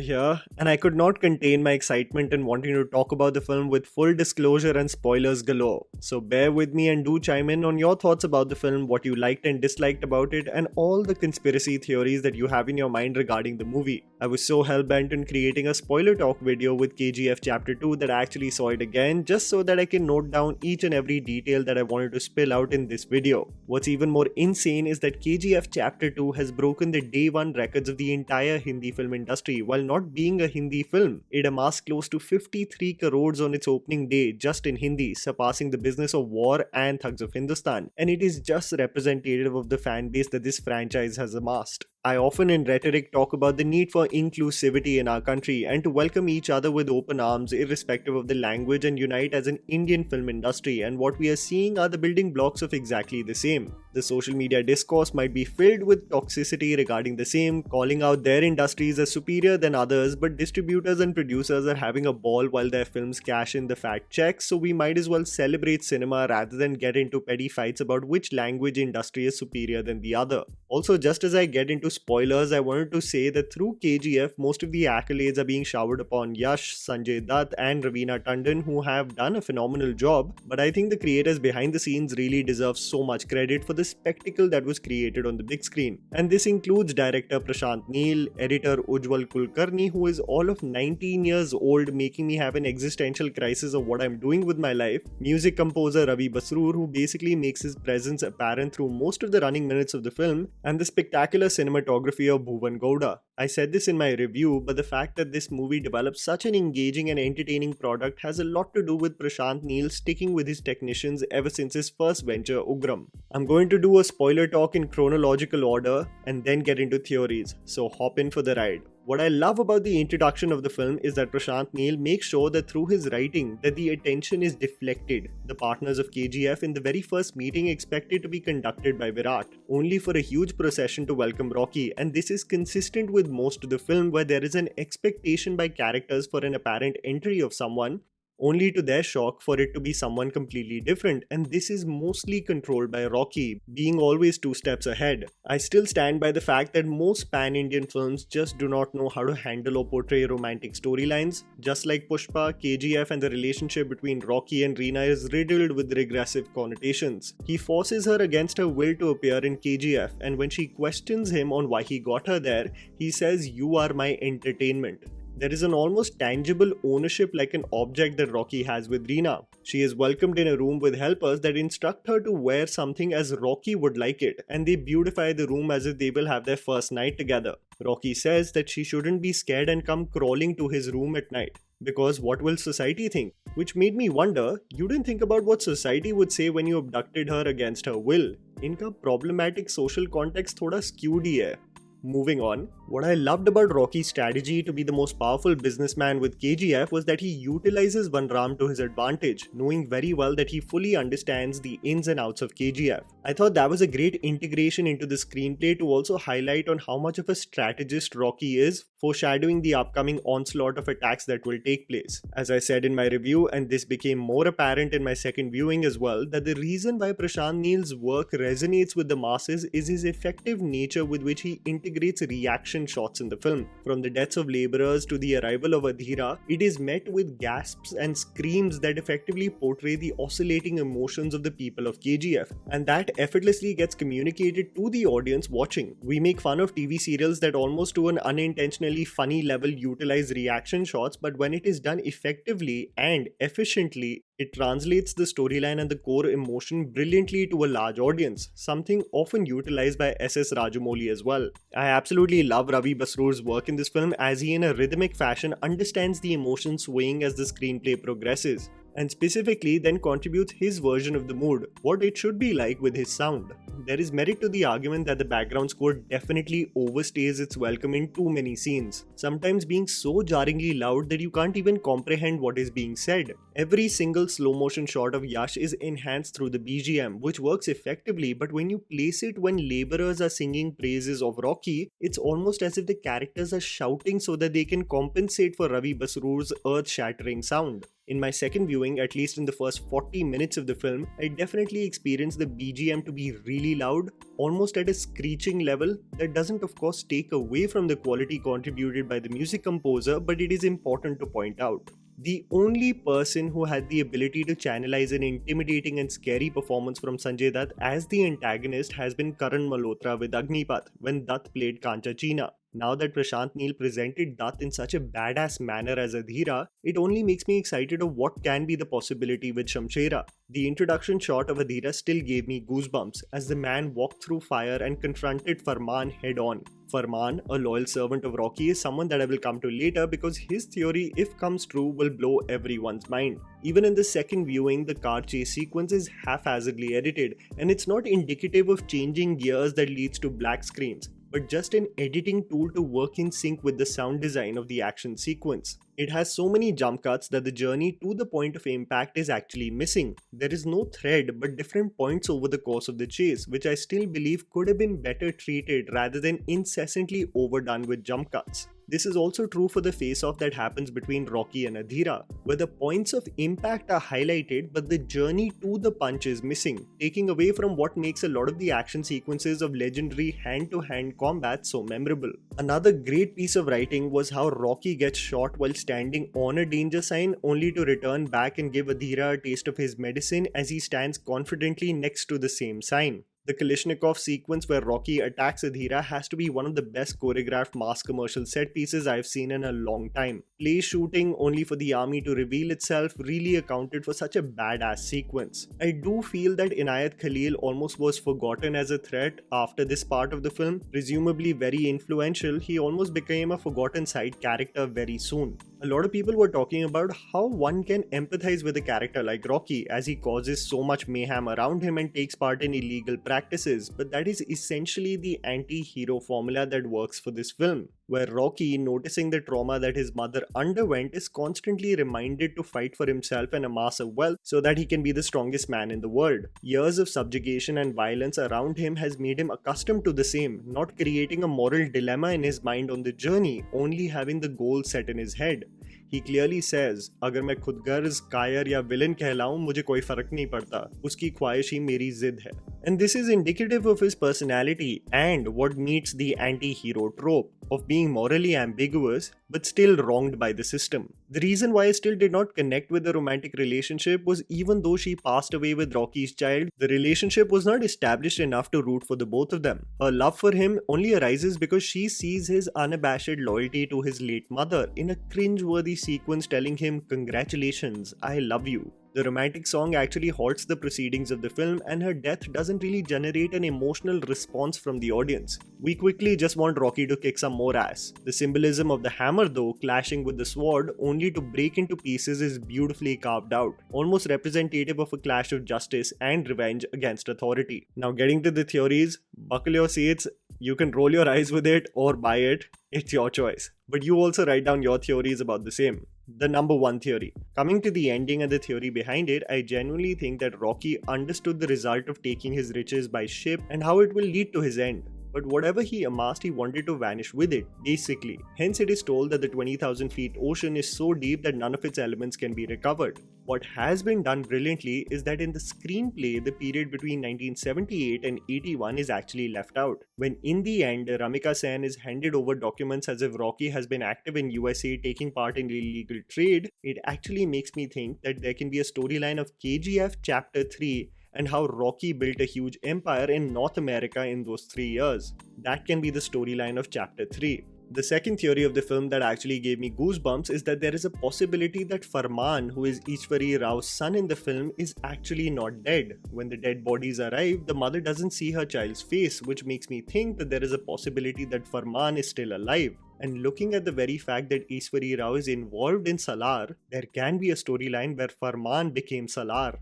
here, and I could not contain my excitement in wanting to talk about the film with full disclosure and spoilers galore. So bear with me and do chime in on your thoughts about the film, what you liked and disliked about it, and all the conspiracy theories that you have in your mind regarding the movie. I was so hell-bent on creating a spoiler talk video with KGF Chapter 2 that I actually saw it again just so that I can note down each and every detail that I wanted to spill out in this video. What's even more insane is that KGF Chapter 2 has broken the day one records of the entire Hindi film industry. While not being a Hindi film, it amassed close to 53 crores on its opening day just in Hindi, surpassing the business of War and Thugs of Hindustan. And it is just representative of the fan base that this franchise has amassed. I often in rhetoric talk about the need for inclusivity in our country and to welcome each other with open arms irrespective of the language and unite as an Indian film industry, and what we are seeing are the building blocks of exactly the same. The social media discourse might be filled with toxicity regarding the same, calling out their industries as superior than others, but distributors and producers are having a ball while their films cash in the fat checks, so we might as well celebrate cinema rather than get into petty fights about which language industry is superior than the other. Also, just as I get into spoilers, I wanted to say that through KGF, most of the accolades are being showered upon Yash, Sanjay Dutt and Raveena Tandon, who have done a phenomenal job, but I think the creators behind the scenes really deserve so much credit for the spectacle that was created on the big screen. And this includes director Prashanth Neel, editor Ujjwal Kulkarni, who is all of 19 years old, making me have an existential crisis of what I'm doing with my life, music composer Ravi BASRUR, who basically makes his presence apparent through most of the running minutes of the film, and the spectacular cinematography of Bhuvan Gowda. I said this in my review, but the fact that this movie developed such an engaging and entertaining product has a lot to do with Prashanth Neel sticking with his technicians ever since his first venture, Ugram. I'm going to do a spoiler talk in chronological order and then get into theories, so hop in for the ride. What I love about the introduction of the film is that Prashanth Neel makes sure that through his writing that the attention is deflected. The partners of KGF in the very first meeting expected to be conducted by Virat, only for a huge procession to welcome Rocky, and this is consistent with most of the film where there is an expectation by characters for an apparent entry of someone, only to their shock for it to be someone completely different, and this is mostly controlled by Rocky, being always 2 steps ahead. I still stand by the fact that most pan-Indian films just do not know how to handle or portray romantic storylines. Just like Pushpa, KGF and the relationship between Rocky and Reena is riddled with regressive connotations. He forces her against her will to appear in KGF, and when she questions him on why he got her there, he says, "You are my entertainment." There is an almost tangible ownership like an object that Rocky has with Reena. She is welcomed in a room with helpers that instruct her to wear something as Rocky would like it, and they beautify the room as if they will have their first night together. Rocky says that she shouldn't be scared and come crawling to his room at night, because what will society think? Which made me wonder, you didn't think about what society would say when you abducted her against her will. इनका problematic social context थोड़ा skewed ही है. Moving on, what I loved about Rocky's strategy to be the most powerful businessman with KGF was that he utilizes Vanram to his advantage, knowing very well that he fully understands the ins and outs of KGF. I thought that was a great integration into the screenplay to also highlight on how much of a strategist Rocky is, foreshadowing the upcoming onslaught of attacks that will take place. As I said in my review, and this became more apparent in my second viewing as well, that the reason why Prashanth Neel's work resonates with the masses is his effective nature with which he integrates reaction shots in the film. From the deaths of laborers to the arrival of Adhira, it is met with gasps and screams that effectively portray the oscillating emotions of the people of KGF, and that effortlessly gets communicated to the audience watching. We make fun of TV serials that almost to an unintentionally funny level utilize reaction shots, but when it is done effectively and efficiently, it translates the storyline and the core emotion brilliantly to a large audience, something often utilized by S.S. Rajamouli as well. I absolutely love Ravi BASRUR's work in this film, as he in a rhythmic fashion understands the emotion swaying as the screenplay progresses, and specifically then contributes his version of the mood, what it should be like with his sound. There is merit to the argument that the background score definitely overstays its welcome in too many scenes, sometimes being so jarringly loud that you can't even comprehend what is being said. Every single slow motion shot of Yash is enhanced through the BGM, which works effectively, but when you place it when laborers are singing praises of Rocky, it's almost as if the characters are shouting so that they can compensate for Ravi BASRUR's earth-shattering sound. In my second viewing, at least in the first 40 minutes of the film, I definitely experienced the BGM to be really loud, almost at a screeching level. That doesn't of course take away from the quality contributed by the music composer, but it is important to point out. The only person who had the ability to channelize an intimidating and scary performance from Sanjay Dutt as the antagonist has been Karan Malhotra with Agnipath when Dutt played Kancha Cheena. Now that Prashanth Neel presented Dutt in such a badass manner as Adhira, it only makes me excited of what can be the possibility with Shamshera. The introduction shot of Adhira still gave me goosebumps as the man walked through fire and confronted Farman head on. Farman, a loyal servant of Rocky, is someone that I will come to later because his theory, if comes true, will blow everyone's mind. Even in the second viewing, the car chase sequence is haphazardly edited, and it's not indicative of changing gears that leads to black screens, but just an editing tool to work in sync with the sound design of the action sequence. It has so many jump cuts that the journey to the point of impact is actually missing. There is no thread but different points over the course of the chase, which I still believe could have been better treated rather than incessantly overdone with jump cuts. This is also true for the face-off that happens between Rocky and Adhira, where the points of impact are highlighted but the journey to the punch is missing, taking away from what makes a lot of the action sequences of legendary hand-to-hand combat so memorable. Another great piece of writing was how Rocky gets shot while standing on a danger sign only to return back and give Adhira a taste of his medicine as he stands confidently next to the same sign. The Kalishnikov sequence where Rocky attacks Adhira has to be one of the best choreographed mass commercial set pieces I've seen in a long time. Play shooting only for the army to reveal itself really accounted for such a badass sequence. I do feel that INAYAT KHALEEL almost was forgotten as a threat after this part of the film. Presumably very influential, he almost became a forgotten side character very soon. A lot of people were talking about how one can empathize with a character like Rocky as he causes so much mayhem around him and takes part in illegal practices, but that is essentially the anti-hero formula that works for this film, where Rocky, noticing the trauma that his mother underwent, is constantly reminded to fight for himself and amass a wealth so that he can be the strongest man in the world. Years of subjugation and violence around him has made him accustomed to the same, not creating a moral dilemma in his mind on the journey, only having the goal set in his head. He clearly says, अगर मैं खुद गर्ज, कायर या villain कहलाऊं मुझे कोई फर्क नहीं पड़ता, उसकी ख्वाहिश ही मेरी जिद है. And this is indicative of his personality and what meets the anti-hero trope of being morally ambiguous but still wronged by the system. The reason why I still did not connect with the romantic relationship was even though she passed away with Rocky's child, the relationship was not established enough to root for the both of them. Her love for him only arises because she sees his unabashed loyalty to his late mother in a cringe-worthy sequence telling him, "Congratulations, I love you." The romantic song actually halts the proceedings of the film, and her death doesn't really generate an emotional response from the audience. We quickly just want Rocky to kick some more ass. The symbolism of the hammer, though, clashing with the sword only to break into pieces is beautifully carved out, almost representative of a clash of justice and revenge against authority. Now getting to the theories, buckle your seats, you can roll your eyes with it or buy it, it's your choice. But you also write down your theories about the same. The number one theory. Coming to the ending and the theory behind it, I genuinely think that Rocky understood the result of taking his riches by ship and how it will lead to his end. But whatever he amassed, he wanted to vanish with it, basically. Hence it is told that the 20,000 feet ocean is so deep that none of its elements can be recovered. What has been done brilliantly is that in the screenplay, the period between 1978 and 81 is actually left out. When in the end, Ramika Sen is handed over documents as if Rocky has been active in USA taking part in illegal trade, it actually makes me think that there can be a storyline of KGF Chapter 3 and how Rocky built a huge empire in North America in those 3 years. That can be the storyline of Chapter 3. The second theory of the film that actually gave me goosebumps is that there is a possibility that Farman, who is Ishwari Rao's son in the film, is actually not dead. When the dead bodies arrive, the mother doesn't see her child's face, which makes me think that there is a possibility that Farman is still alive. And looking at the very fact that Ishwari Rao is involved in SALAAR, there can be a storyline where Farman became SALAAR,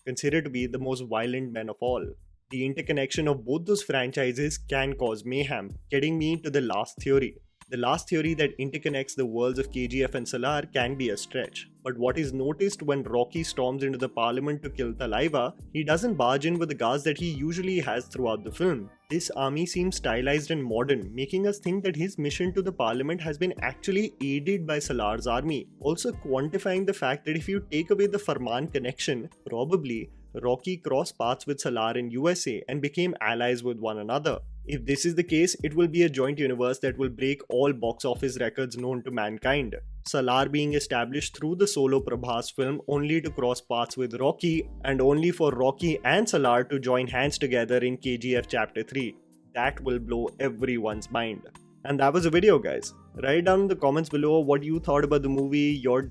considered to be the most violent men of all. The interconnection of both those franchises can cause mayhem, getting me to the last theory. The last theory that interconnects the worlds of KGF and SALAAR can be a stretch. But what is noticed when Rocky storms into the parliament to kill Thalaiva, he doesn't barge in with the guards that he usually has throughout the film. This army seems stylized and modern, making us think that his mission to the parliament has been actually aided by SALAAR's army. Also quantifying the fact that if you take away the FARMAAN connection, probably Rocky crossed paths with SALAAR in USA and became allies with one another. If this is the case, it will be a joint universe that will break all box office records known to mankind. SALAAR being established through the solo Prabhas film only to cross paths with Rocky, and only for Rocky and SALAAR to join hands together in KGF Chapter 3. That will blow everyone's mind. And that was the video, guys. Write down in the comments below what you thought about the movie, your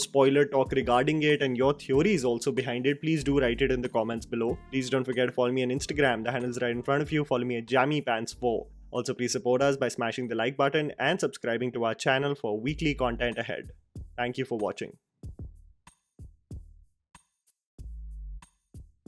spoiler talk regarding it, and your theories also behind it. Please do write it in the comments below. Please don't forget to follow me on Instagram. The handle's right in front of you. Follow me at JammyPants4. Also, please support us by smashing the like button and subscribing to our channel for weekly content ahead. Thank you for watching.